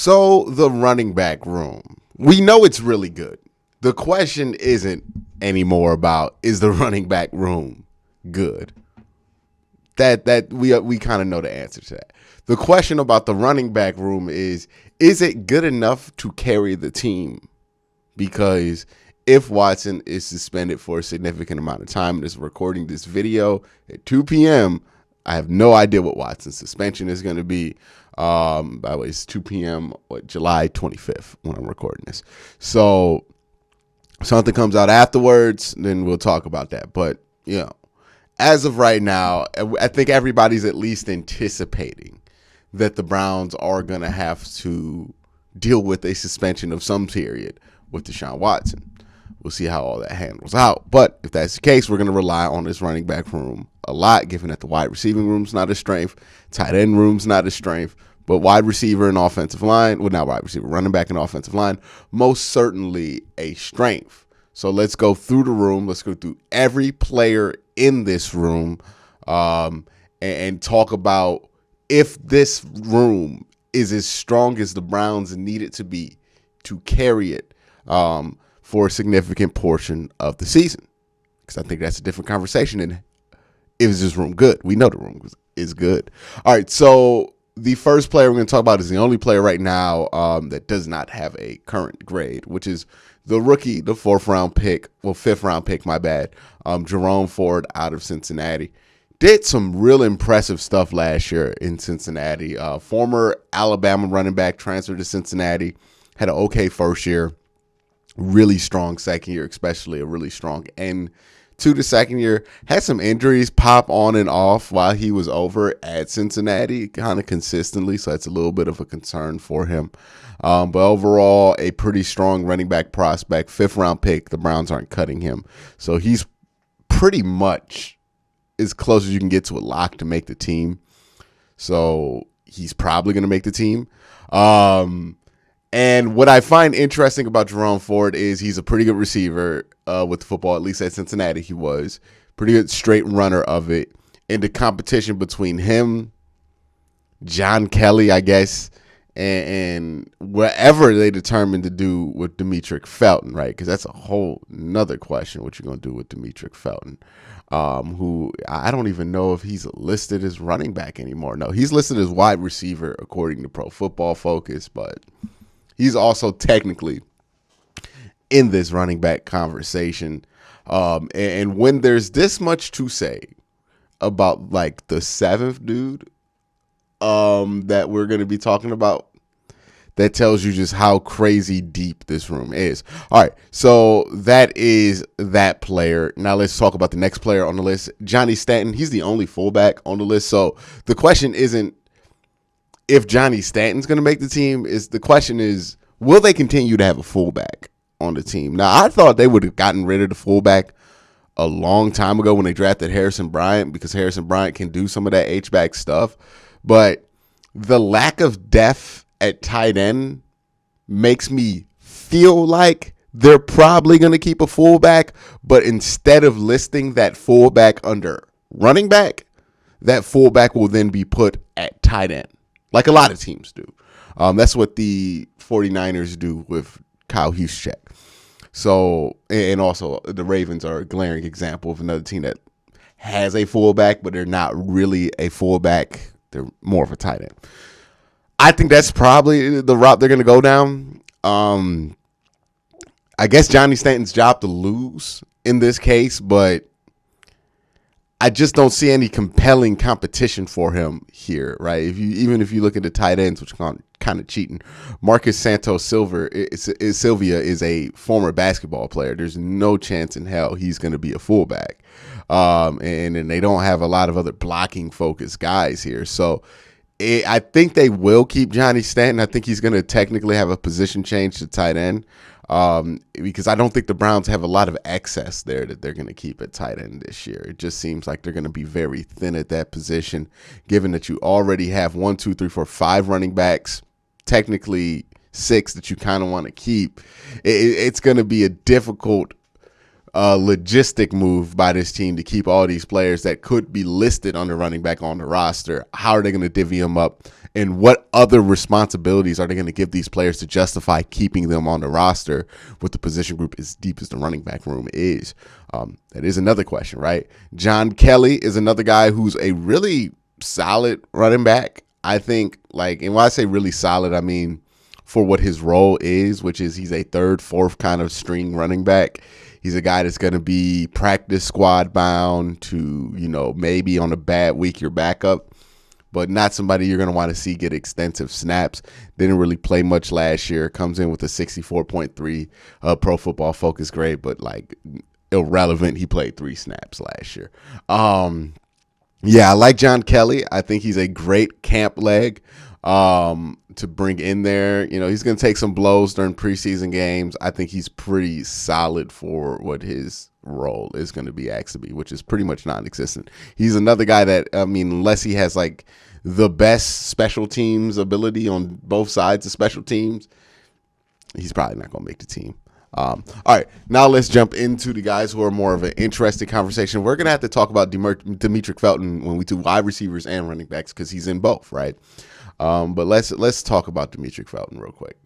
So the running back room, we know it's really good. The question isn't anymore about is the running back room good. That we kind of know the answer to that. The question about the running back room is it good enough to carry the team? Because if Watson is suspended for a significant amount of time and is recording this video at 2 p.m., I have no idea what Watson's suspension is going to be. By the way, it's 2 p.m. July 25th when I'm recording this. So something comes out afterwards, then we'll talk about that. But, as of right now, I think everybody's at least anticipating that the Browns are going to have to deal with a suspension of some period with Deshaun Watson. We'll see how all that handles out. But if that's the case, we're going to rely on this running back room a lot, given that the wide receiving room's not a strength, tight end room's not a strength, but wide receiver and offensive line, well, not wide receiver, running back and offensive line, most certainly a strength. So let's go through the room. Let's go through every player in this room and talk about if this room is as strong as the Browns need it to be to carry it for a significant portion of the season. Because I think that's a different conversation than is this room good? We know the room is good. All right, so the first player we're going to talk about is the only player right now that does not have a current grade, which is the rookie, the fifth round pick, my bad, Jerome Ford out of Cincinnati. Did some real impressive stuff last year in Cincinnati. Former Alabama running back, transferred to Cincinnati, had an okay first year, really strong second year, especially a really strong end to the second year. Had some injuries pop on and off while he was over at Cincinnati kind of consistently, so that's a little bit of a concern for him. But overall, a pretty strong running back prospect, fifth round pick. The Browns aren't cutting him, so he's pretty much as close as you can get to a lock to make the team. So he's probably going to make the team. And what I find interesting about Jerome Ford is he's a pretty good receiver with the football, at least at Cincinnati he was. Pretty good straight runner of it. And the competition between him, John Kelly, I guess, and whatever they determined to do with Dmitri Felton, right? Because that's a whole nother question, what you're going to do with Dmitri Felton, who I don't even know if he's listed as running back anymore. No, he's listed as wide receiver according to Pro Football Focus, but he's also technically in this running back conversation. And when there's this much to say about like the seventh dude that we're going to be talking about, that tells you just how crazy deep this room is. All right, so that is that player. Now let's talk about the next player on the list, Johnny Stanton. He's the only fullback on the list. So the question isn't if Johnny Stanton's going to make the team. The question is, will they continue to have a fullback on the team? Now, I thought they would have gotten rid of the fullback a long time ago when they drafted Harrison Bryant, because Harrison Bryant can do some of that H-back stuff. But the lack of depth at tight end makes me feel like they're probably going to keep a fullback, but instead of listing that fullback under running back, that fullback will then be put at tight end, like a lot of teams do. That's what the 49ers do with Kyle Juszczyk. So, and also the Ravens are a glaring example of another team that has a fullback, but they're not really a fullback. They're more of a tight end. I think that's probably the route they're going to go down. I guess Johnny Stanton's job to lose in this case, but I just don't see any compelling competition for him here, right? Even if you look at the tight ends, which are kind of cheating, Marcus Santos Sylvia is a former basketball player. There's no chance in hell he's going to be a fullback. And they don't have a lot of other blocking focused guys here. So I think they will keep Johnny Stanton. I think he's going to technically have a position change to tight end because I don't think the Browns have a lot of excess there that they're going to keep at tight end this year. It just seems like they're going to be very thin at that position, given that you already have 5 running backs, technically 6 that you kind of want to keep. It's going to be a difficult logistic move by this team to keep all these players that could be listed on the running back on the roster. How are they going to divvy them up And what other responsibilities are they going to give these players to justify keeping them on the roster with the position group as deep as the running back room is? That is another question, right? John Kelly is another guy who's a really solid running back. I think, like, and when I say really solid, I mean for what his role is, which is he's a third, fourth kind of string running back. He's a guy that's going to be practice squad bound to, maybe on a bad week, your backup, but not somebody you're going to want to see get extensive snaps. Didn't really play much last year. Comes in with a 64.3 Pro Football Focus grade, but like irrelevant. He played 3 snaps last year. Yeah, I like John Kelly. I think he's a great camp leg to bring in there. He's going to take some blows during preseason games. I think he's pretty solid for what his role is going to be asked to be, which is pretty much non-existent. He's another guy that, unless he has like the best special teams ability on both sides of special teams, he's probably not going to make the team. All right, now let's jump into the guys who are more of an interesting conversation. We're going to have to talk about Dimitri Felton when we do wide receivers and running backs because he's in both, right? But let's talk about Dimitri Felton real quick.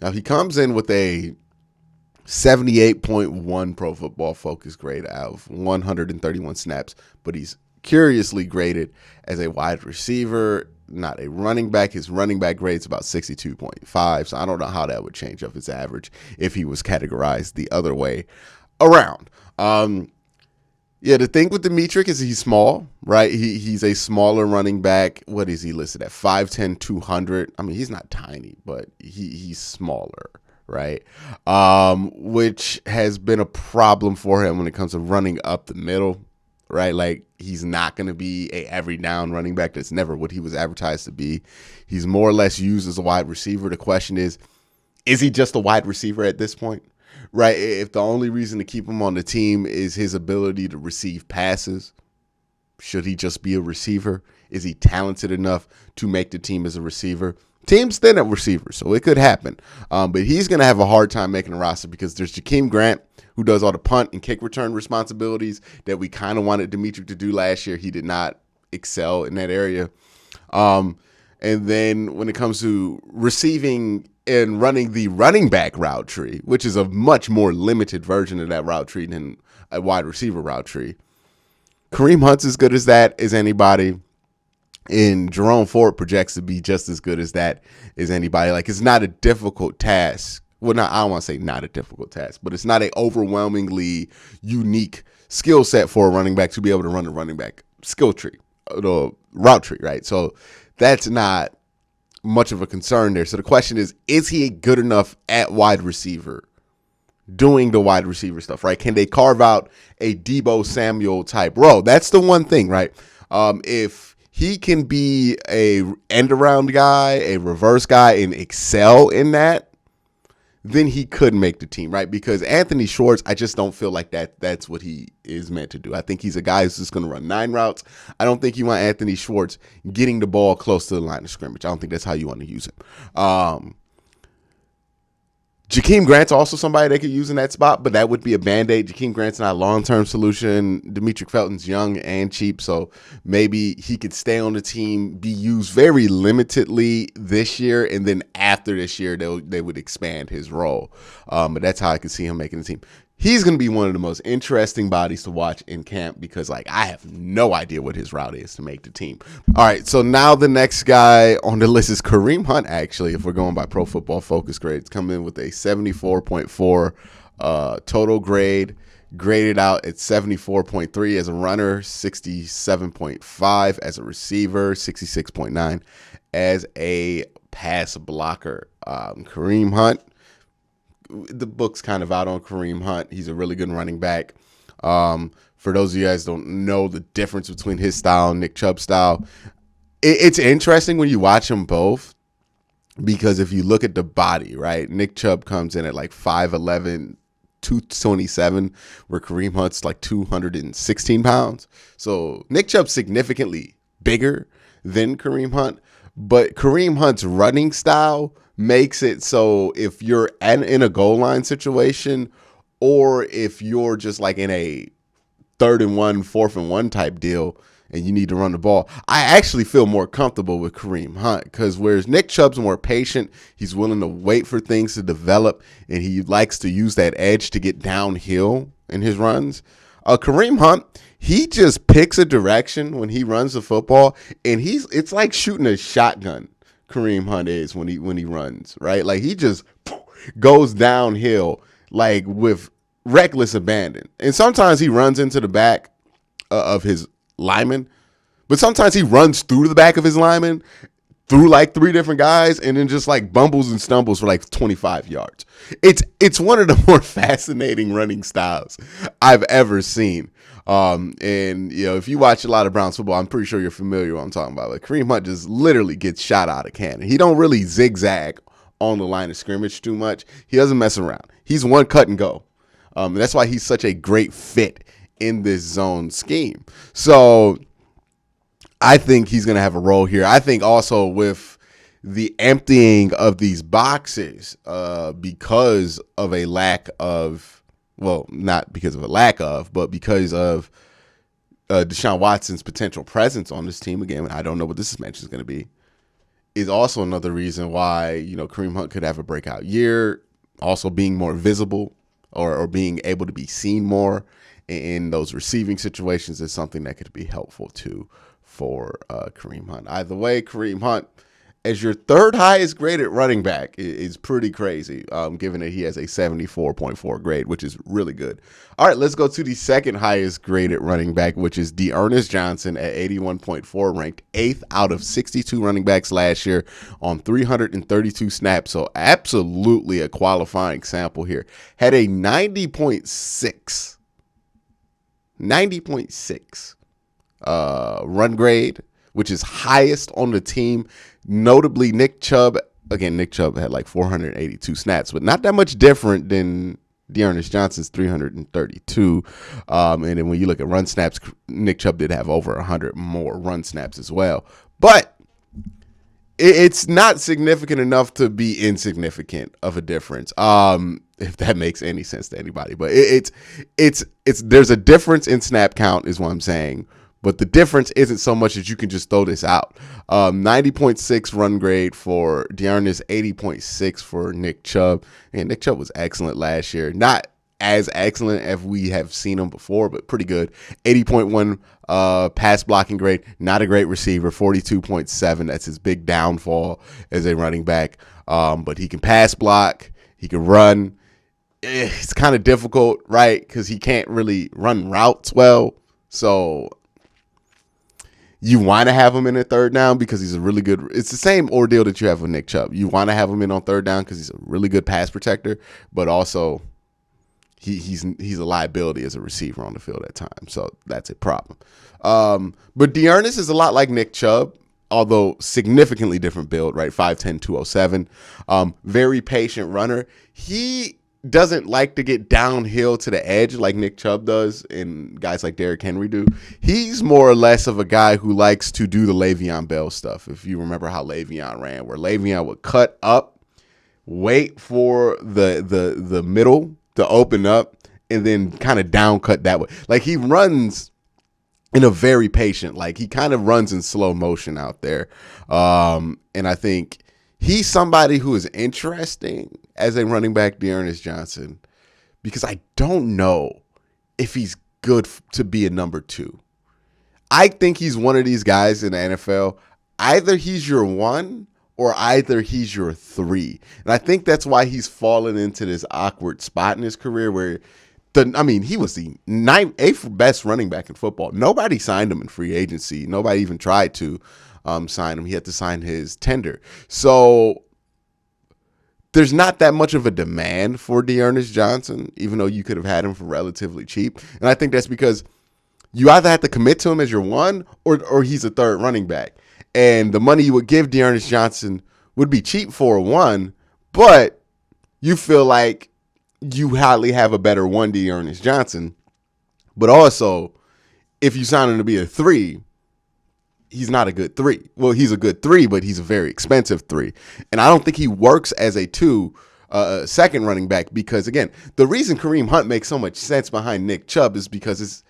Now, he comes in with a 78.1 Pro Football Focus grade out of 131 snaps, but he's curiously graded as a wide receiver, not a running back. His running back grade's about 62.5, so I don't know how that would change up his average if he was categorized the other way around. Yeah, the thing with Dimitri is he's small, right? He's a smaller running back. What is he listed at? 5'10", 200. I mean, he's not tiny, but he's smaller, right? Which has been a problem for him when it comes to running up the middle, right? Like, he's not going to be a every down running back. That's never what he was advertised to be. He's more or less used as a wide receiver. The question is he just a wide receiver at this point? Right, if the only reason to keep him on the team is his ability to receive passes, should he just be a receiver? Is he talented enough to make the team as a receiver? Team's thin at receiver, so it could happen. But he's going to have a hard time making a roster because there's Jakeem Grant, who does all the punt and kick return responsibilities that we kind of wanted Dimitri to do last year. He did not excel in that area. And then when it comes to receiving and running the running back route tree, which is a much more limited version of that route tree than a wide receiver route tree, Kareem Hunt's as good as that as anybody, and Jerome Ford projects to be just as good as that as anybody. Like, it's not a difficult task. Well, I don't want to say not a difficult task, but it's not an overwhelmingly unique skill set for a running back to be able to run the running back skill tree, the route tree, right? So that's not much of a concern there. So the question is he good enough at wide receiver doing the wide receiver stuff, right? Can they carve out a Deebo Samuel type role? That's the one thing, right? If he can be a end around guy, a reverse guy, and excel in that, then he could make the team, right? Because Anthony Schwartz, I just don't feel like that's what he is meant to do. I think he's a guy who's just going to run 9 routes. I don't think you want Anthony Schwartz getting the ball close to the line of scrimmage. I don't think that's how you want to use him. Jakeem Grant's also somebody they could use in that spot, but that would be a Band-Aid. Jakeem Grant's not a long-term solution. Dimitri Felton's young and cheap, so maybe he could stay on the team, be used very limitedly this year, and then after this year, they would expand his role. But that's how I could see him making the team. He's going to be one of the most interesting bodies to watch in camp because, like, I have no idea what his route is to make the team. All right, so now the next guy on the list is Kareem Hunt, actually, if we're going by Pro Football Focus grades. Coming in with a 74.4 total grade, graded out at 74.3 as a runner, 67.5 as a receiver, 66.9 as a pass blocker. Kareem Hunt, the book's kind of out on Kareem Hunt. He's a really good running back. For those of you guys who don't know the difference between his style and Nick Chubb's style, it's interesting when you watch them both because if you look at the body, right, Nick Chubb comes in at like 5'11", 227, where Kareem Hunt's like 216 pounds. So Nick Chubb's significantly bigger than Kareem Hunt, but Kareem Hunt's running style makes it so if you're in a goal line situation or if you're just like in a 3rd and 1, 4th and 1 type deal, and you need to run the ball, I actually feel more comfortable with Kareem Hunt, because whereas Nick Chubb's more patient, he's willing to wait for things to develop, and he likes to use that edge to get downhill in his runs. Kareem Hunt, he just picks a direction when he runs the football, and it's like shooting a shotgun. Kareem Hunt is when he runs, right? Like, he just goes downhill like with reckless abandon. And sometimes he runs into the back of his lineman, but sometimes he runs through the back of his lineman, through like 3 different guys, and then just like bumbles and stumbles for like 25 yards. It's one of the more fascinating running styles I've ever seen. And you know, if you watch a lot of Browns football, I'm pretty sure you're familiar with what I'm talking about. Like, Kareem Hunt just literally gets shot out of cannon. He don't really zigzag on the line of scrimmage too much. He doesn't mess around. He's one cut and go. And that's why he's such a great fit in this zone scheme. So I think he's going to have a role here. I think also with the emptying of these boxes because of a lack of, well, not because of a lack of, but because of Deshaun Watson's potential presence on this team, again, I don't know what this suspension is going to be, is also another reason why, you know, Kareem Hunt could have a breakout year. Also being more visible or being able to be seen more in those receiving situations is something that could be helpful too for Kareem Hunt. Either way, Kareem Hunt as your 3rd highest graded running back is pretty crazy, given that he has a 74.4 grade, which is really good. All right, let's go to the 2nd highest graded running back, which is Ernest Johnson at 81.4, ranked 8th out of 62 running backs last year on 332 snaps. So absolutely a qualifying sample here. Had a 90.6 run grade, which is highest on the team. Notably, Nick Chubb had like 482 snaps, but not that much different than Ernest Johnson's 332. And then when you look at run snaps, Nick Chubb did have over 100 more run snaps as well. But it's not significant enough to be insignificant of a difference, if that makes any sense to anybody. But there's a difference in snap count is what I'm saying. But the difference isn't so much that you can just throw this out. 90.6 run grade for Ernest, 80.6 for Nick Chubb. And Nick Chubb was excellent last year. Not as excellent as we have seen him before, but pretty good. 80.1 pass blocking grade. Not a great receiver. 42.7. That's his big downfall as a running back. But he can pass block. He can run. It's kind of difficult, right? Because he can't really run routes well. So you want to have him in a 3rd down because he's a really good. It's the same ordeal that you have with Nick Chubb. You want to have him in on 3rd down because he's a really good pass protector, but also he's a liability as a receiver on the field at times. So that's a problem. But Ernest is a lot like Nick Chubb, although significantly different build, right? 5'10", 207. Very patient runner. He doesn't like to get downhill to the edge like Nick Chubb does and guys like Derrick Henry do. He's more or less of a guy who likes to do the Le'Veon Bell stuff. If you remember how Le'Veon ran, where Le'Veon would cut up, wait for the middle to open up, and then kind of down cut that way. Like, he runs in a very patient, like he kind of runs in slow motion out there. And I think he's somebody who is interesting as a running back, Ernest Johnson, because I don't know if he's good to be a number 2. I think he's one of these guys in the NFL. Either he's your 1 or either he's your 3. And I think that's why he's fallen into this awkward spot in his career where he was the 8th best running back in football. Nobody signed him in free agency. Nobody even tried to sign him. He had to sign his tender. So there's not that much of a demand for Ernest Johnson, even though you could have had him for relatively cheap. And I think that's because you either have to commit to him as your 1 or he's a 3rd running back. And the money you would give Ernest Johnson would be cheap for a 1, but you feel like you highly have a better 1 Ernest Johnson. But also, if you sign him to be a 3, he's not a good 3. Well, he's a good 3, but he's a very expensive 3. And I don't think he works as a 2, 2nd running back because, again, the reason Kareem Hunt makes so much sense behind Nick Chubb is because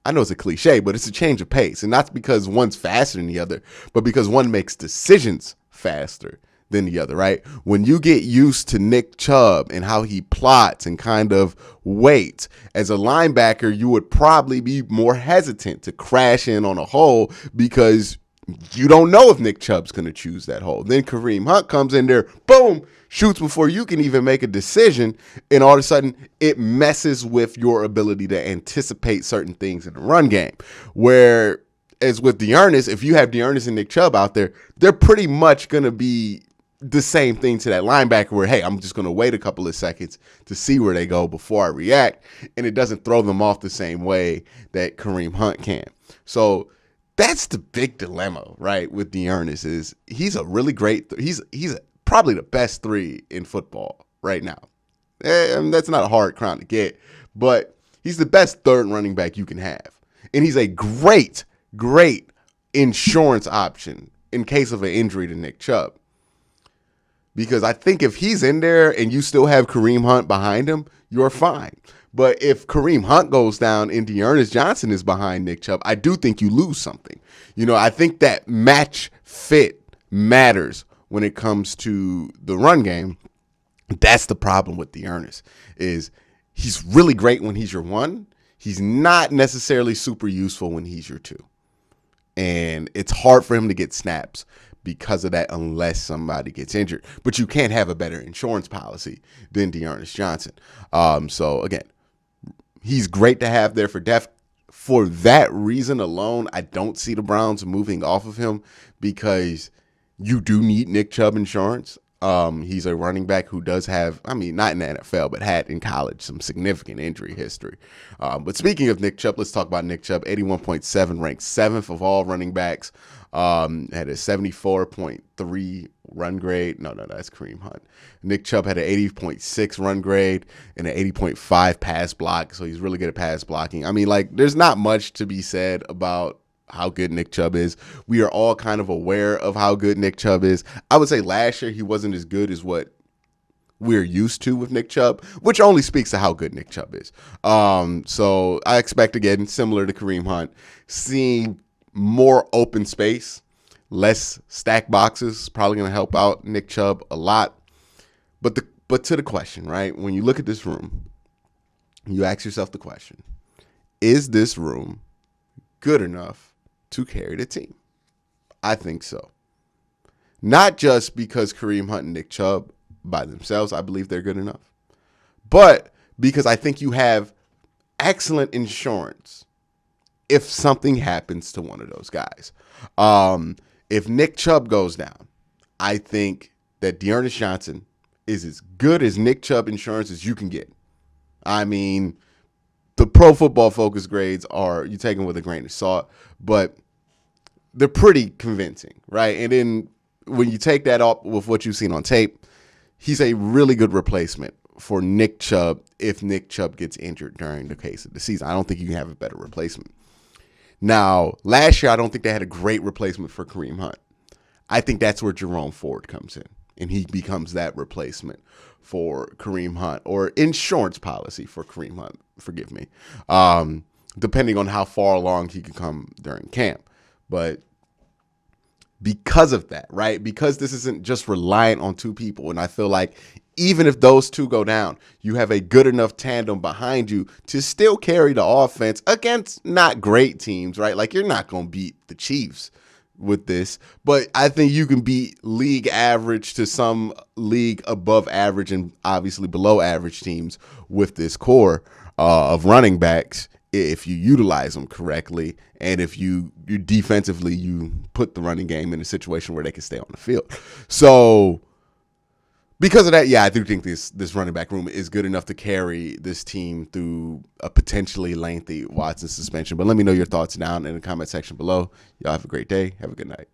I know it's a cliche, but it's a change of pace. And not because one's faster than the other, but because one makes decisions faster than the other, right? When you get used to Nick Chubb and how he plots and kind of waits, as a linebacker, you would probably be more hesitant to crash in on a hole because you don't know if Nick Chubb's going to choose that hole. Then Kareem Hunt comes in there, boom, shoots before you can even make a decision, and all of a sudden it messes with your ability to anticipate certain things in the run game. Where, as with Ernest, if you have Ernest and Nick Chubb out there, they're pretty much going to be the same thing to that linebacker where, hey, I'm just going to wait a couple of seconds to see where they go before I react, and it doesn't throw them off the same way that Kareem Hunt can. So that's the big dilemma, right, with Ernest is he's a really great he's probably the best 3 in football right now. That's not a hard crown to get, but he's the best 3rd running back you can have. And he's a great insurance option in case of an injury to Nick Chubb. Because I think if he's in there and you still have Kareem Hunt behind him, you're fine. But if Kareem Hunt goes down and Ernest Johnson is behind Nick Chubb, I do think you lose something. I think that match fit matters when it comes to the run game. That's the problem with Ernest is he's really great when he's your 1. He's not necessarily super useful when he's your 2. And it's hard for him to get snaps because of that unless somebody gets injured. But you can't have a better insurance policy than Ernest Johnson. So, again, he's great to have there for depth. For that reason alone, I don't see the Browns moving off of him because you do need Nick Chubb insurance. He's a running back who does have, not in the NFL, but had in college some significant injury history. But speaking of Nick Chubb, let's talk about Nick Chubb. 81.7, ranked 7th of all running backs. Had a 74.3 run grade. No, that's Kareem Hunt. Nick Chubb had an 80.6 run grade and an 80.5 pass block. So he's really good at pass blocking. There's not much to be said about how good Nick Chubb is. We are all kind of aware of how good Nick Chubb is. I would say last year he wasn't as good as what we're used to with Nick Chubb, which only speaks to how good Nick Chubb is. So I expect, again, similar to Kareem Hunt, seeing more open space, less stack boxes, probably going to help out Nick Chubb a lot. But to the question, right? When you look at this room, you ask yourself the question, is this room good enough to carry the team? I think so. Not just because Kareem Hunt and Nick Chubb by themselves, I believe they're good enough, but because I think you have excellent insurance if something happens to one of those guys. If Nick Chubb goes down, I think that Ernest Johnson is as good as Nick Chubb insurance as you can get. The Pro Football Focus grades you take them with a grain of salt, but they're pretty convincing, right? And then when you take that up with what you've seen on tape, he's a really good replacement for Nick Chubb if Nick Chubb gets injured during the case of the season. I don't think you can have a better replacement. Now, last year, I don't think they had a great replacement for Kareem Hunt. I think that's where Jerome Ford comes in, and he becomes that replacement for Kareem Hunt, or insurance policy for Kareem Hunt, forgive me, depending on how far along he can come during camp. But because of that, right, because this isn't just reliant on 2 people, and I feel like even if those 2 go down, you have a good enough tandem behind you to still carry the offense against not great teams, right? Like, you're not going to beat the Chiefs with this, but I think you can beat league average to some league above average and obviously below average teams with this core of running backs if you utilize them correctly, and if you defensively you put the running game in a situation where they can stay on the field. So because of that, yeah, I do think this running back room is good enough to carry this team through a potentially lengthy Watson suspension. But let me know your thoughts down in the comment section below. Y'all have a great day. Have a good night.